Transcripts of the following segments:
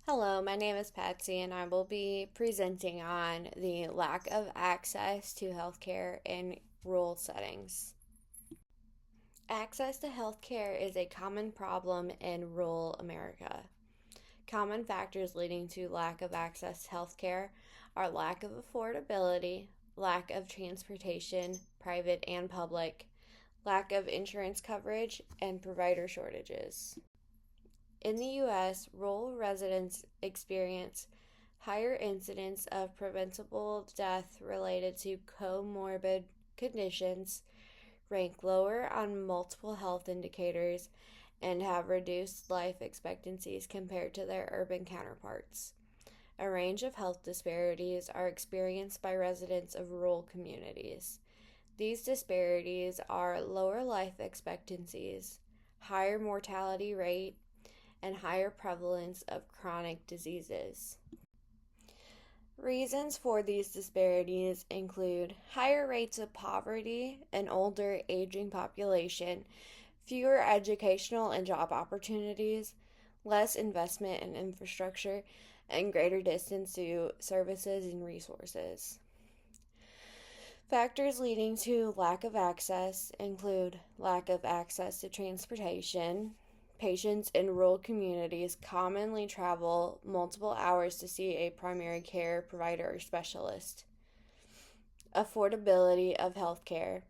Hello, my name is Patsy, and I will be presenting on the lack of access to healthcare in rural settings. Access to healthcare is a common problem in rural America. Common factors leading to lack of access to healthcare are lack of affordability, lack of transportation, private and public, lack of insurance coverage, and provider shortages. In the U.S., rural residents experience higher incidence of preventable death related to comorbid conditions, rank lower on multiple health indicators, and have reduced life expectancies compared to their urban counterparts. A range of health disparities are experienced by residents of rural communities. These disparities are lower life expectancies, higher mortality rate, and higher prevalence of chronic diseases. Reasons for these disparities include higher rates of poverty, an older aging population, fewer educational and job opportunities, less investment in infrastructure, and greater distance to services and resources. Factors leading to lack of access include lack of access to transportation. Patients in rural communities commonly travel multiple hours to see a primary care provider or specialist. Affordability of healthcare.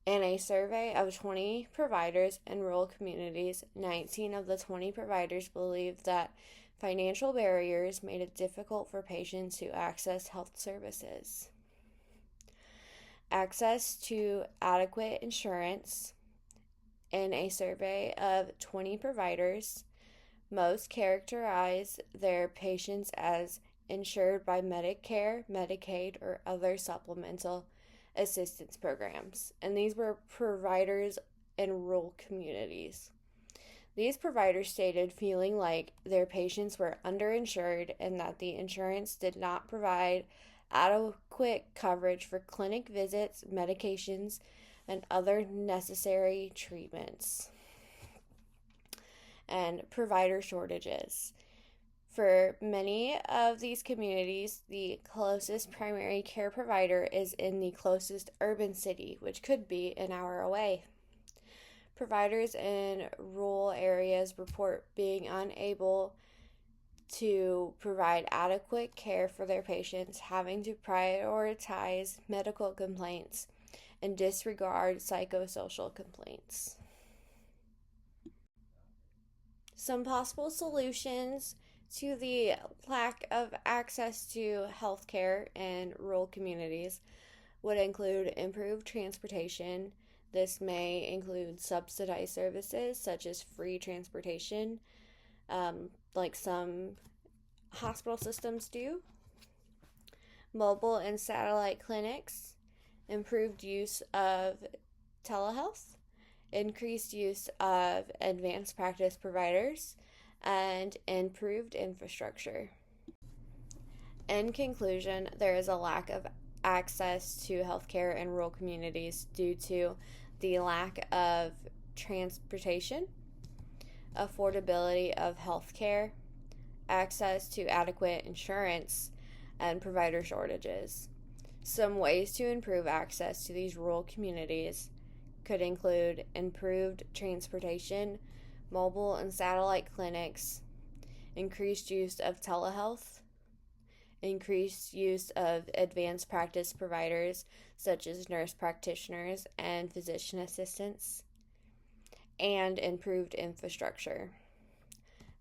In a survey of 20 providers in rural communities, 19 of the 20 providers believed that financial barriers made it difficult for patients to access health services. Access to adequate insurance. In a survey of 20 providers, most characterize their patients as insured by Medicare, Medicaid, or other supplemental assistance programs, and these were providers in rural communities. These providers stated feeling like their patients were underinsured and that the insurance did not provide adequate coverage for clinic visits, medications, and other necessary treatments. And provider shortages. For many of these communities, the closest primary care provider is in the closest urban city, which could be an hour away. Providers in rural areas report being unable to provide adequate care for their patients, having to prioritize medical complaints and disregard psychosocial complaints. Some possible solutions to the lack of access to healthcare in rural communities would include improved transportation. This may include subsidized services such as free transportation, like some hospital systems do, mobile and satellite clinics, improved use of telehealth, increased use of advanced practice providers, and improved infrastructure. In conclusion, there is a lack of access to healthcare in rural communities due to the lack of transportation, affordability of healthcare, access to adequate insurance, and provider shortages. Some ways to improve access to these rural communities could include improved transportation, mobile and satellite clinics, increased use of telehealth, increased use of advanced practice providers such as nurse practitioners and physician assistants, and improved infrastructure.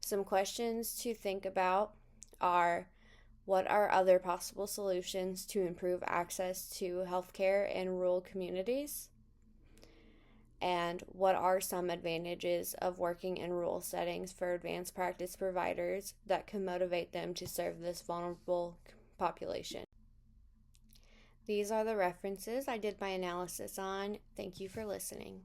Some questions to think about are: what are other possible solutions to improve access to healthcare in rural communities? And what are some advantages of working in rural settings for advanced practice providers that can motivate them to serve this vulnerable population? These are the references I did my analysis on. Thank you for listening.